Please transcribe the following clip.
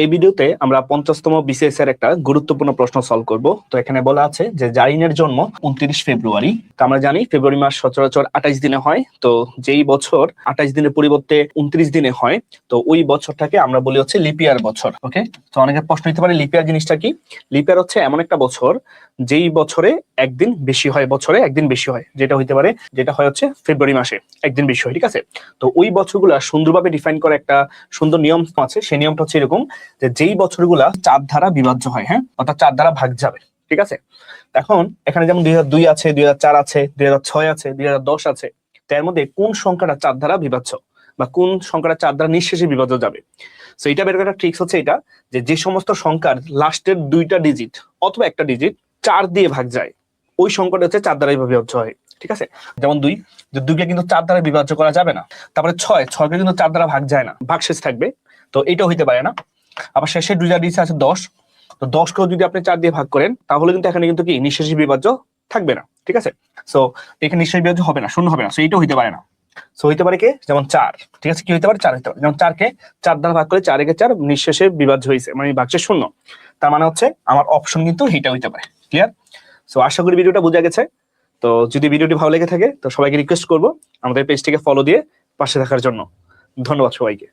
এই ভিডিওতে আমরা 50তম বিসিএস এর একটা গুরুত্বপূর্ণ প্রশ্ন সলভ করব। তো এখানে বলা আছে যে জারিনের জন্ম 29 ফেব্রুয়ারি। তো আমরা জানি ফেব্রুয়ারি মাস সচরাচর 28 দিনে হয়। তো যেই বছর 28 দিনের পরিবর্তে 29 দিনে হয়, তো ওই বছরটাকে আমরা বলি হচ্ছে লিপিয়ার বছর। ওকে, তো অনেকের প্রশ্ন হতে পারে লিপিয়ার জিনিসটা কি। লিপিয়ার হচ্ছে এমন একটা বছর যেই বছরে একদিন বেশি হয়, বছরে একদিন বেশি হয়, যেটা হইতে পারে, যেটা হয় হচ্ছে ফেব্রুয়ারি মাসে একদিন বেশি হয়। ঠিক আছে, তো ওই বছরগুলা সুন্দরভাবে ডিফাইন করা একটা সুন্দর নিয়ম আছে। সেই নিয়মটা হচ্ছে এরকম যে যেই বছরগুলা 4 দ্বারা বিভাজ্য হয়, হ্যাঁ, অর্থাৎ 4 দ্বারা ভাগ যাবে। ঠিক আছে, এখন এখানে যেমন 2002 আছে, 2004 আছে, 2006 আছে, 2010 আছে, তার মধ্যে কোন সংখ্যাটা 4 দ্বারা বিভাজ্য বা কোন সংখ্যাটা 4 দ্বারা নিঃশেষে বিভাজ্য যাবে। সো এটা বের করার ট্রিক্স হচ্ছে এটা, যে যে সমস্ত সংখ্যার লাস্টের 2টা ডিজিট অথবা একটা ডিজিট 4 দিয়ে ভাগ যায়, ওই সংখ্যাটা হচ্ছে 4 দ্বারা বিভাজ্য হয়। ঠিক আছে, যেমন 2, যে 2কে কিন্তু 4 দ্বারা বিভাজ্য করা যাবে না। তারপরে 6কে কিন্তু 4 দ্বারা ভাগ যায় না, ভাগশেষ থাকবে, তো এটাও হইতে পারে না। আবার শেষে 2টা ডিজিট আছে 10, তো 10কেও যদি আপনি 4 দিয়ে ভাগ করেন তাহলে কিন্তু এখানে কিন্তু কি নিঃশেষী বিভাজ্য থাকবে না। ঠিক আছে, সো এখানে নিঃশেষী বিভাজ্য হবে না, শূন্য হবে না, সো এইটাও হইতে পারে না। সো হইতে পারে কে, যেমন 4। ঠিক আছে, কি হইতে পারে, 4 হইতে পারে। যেমন 4কে 4 দ্বারা ভাগ করে 4 একে 4 নিঃশেষে বিভাজ্য হয়েছে, মানে ভাগশেষ শূন্য। তার মানে হচ্ছে আমার অপশন কিন্তু এইটা হইতে পারে। ক্লিয়ার? সো আশা করি ভিডিওটা বোঝা গেছে। তো যদি ভিডিওটি ভালো লেগে থাকে তো সবাইকে রিকোয়েস্ট করবো আমাদের পেজটিকে ফলো দিয়ে পাশে থাকার জন্য। ধন্যবাদ সবাইকে।